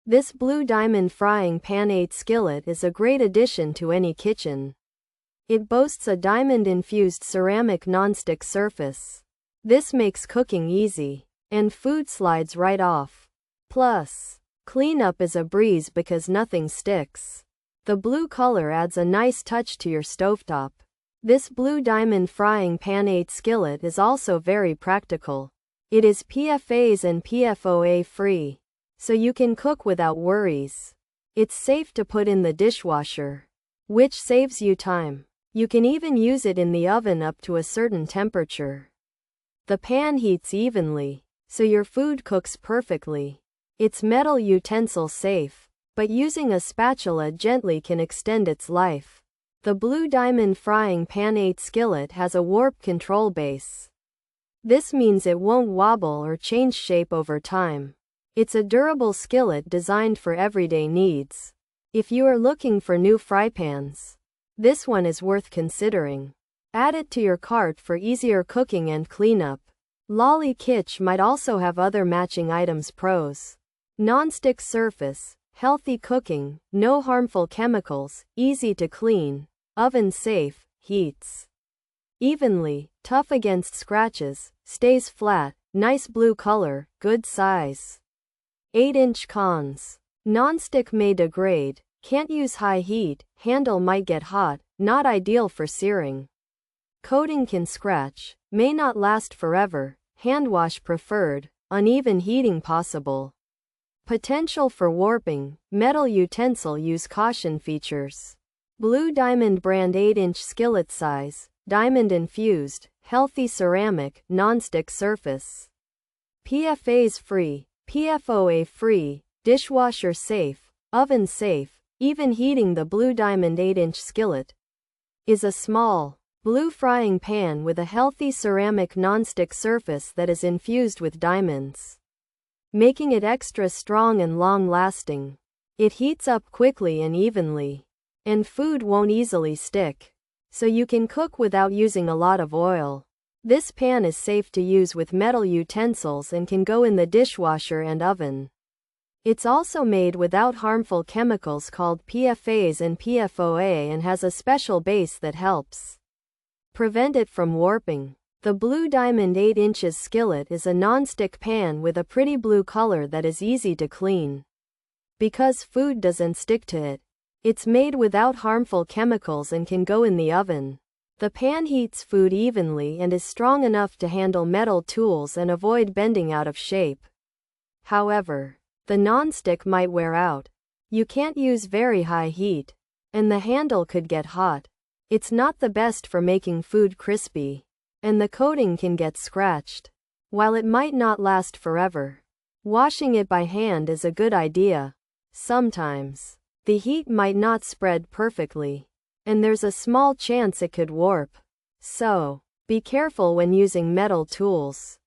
This blue diamond frying pan 8 skillet is a great addition to any kitchen. It boasts a diamond-infused ceramic nonstick surface. This makes cooking easy, and food slides right off. Plus, cleanup is a breeze because nothing sticks. The blue color adds a nice touch to your stovetop. This blue diamond frying pan 8 skillet is also very practical. It is PFAS and PFOA-free, so you can cook without worries. It's safe to put in the dishwasher, which saves you time. You can even use it in the oven up to a certain temperature. The pan heats evenly, so your food cooks perfectly. It's metal utensil safe, but using a spatula gently can extend its life. The blue diamond frying pan 8 skillet has a warp control base. This means it won't wobble or change shape over time. It's a durable skillet designed for everyday needs. If you are looking for new frypans, this one is worth considering. Add it to your cart for easier cooking and cleanup. LOLYKITCH might also have other matching items. Pros: non-stick surface, healthy cooking, no harmful chemicals, easy to clean, oven safe, heats evenly, tough against scratches, stays flat, nice blue color, good size. 8-inch cons: non-stick may degrade, can't use high heat, handle might get hot, not ideal for searing. Coating can scratch, may not last forever, hand wash preferred, uneven heating possible. Potential for warping, metal utensil use caution features. Blue Diamond brand 8-inch skillet size, diamond-infused, healthy ceramic, non-stick surface. PFAS free, PFOA free, dishwasher safe, oven safe, even heating. The Blue Diamond 8-inch skillet is a small, blue frying pan with a healthy ceramic non-stick surface that is infused with diamonds, making it extra strong and long-lasting. It heats up quickly and evenly, and food won't easily stick, so you can cook without using a lot of oil. This pan is safe to use with metal utensils and can go in the dishwasher and oven. It's also made without harmful chemicals called PFAS and PFOA and has a special base that helps prevent it from warping. The Blue Diamond 8 inches skillet is a non-stick pan with a pretty blue color that is easy to clean. Because food doesn't stick to it, it's made without harmful chemicals and can go in the oven. The pan heats food evenly and is strong enough to handle metal tools and avoid bending out of shape. However, the non-stick might wear out. You can't use very high heat, and the handle could get hot. It's not the best for making food crispy, and the coating can get scratched. While it might not last forever, washing it by hand is a good idea. Sometimes, the heat might not spread perfectly, and there's a small chance it could warp. So, be careful when using metal tools.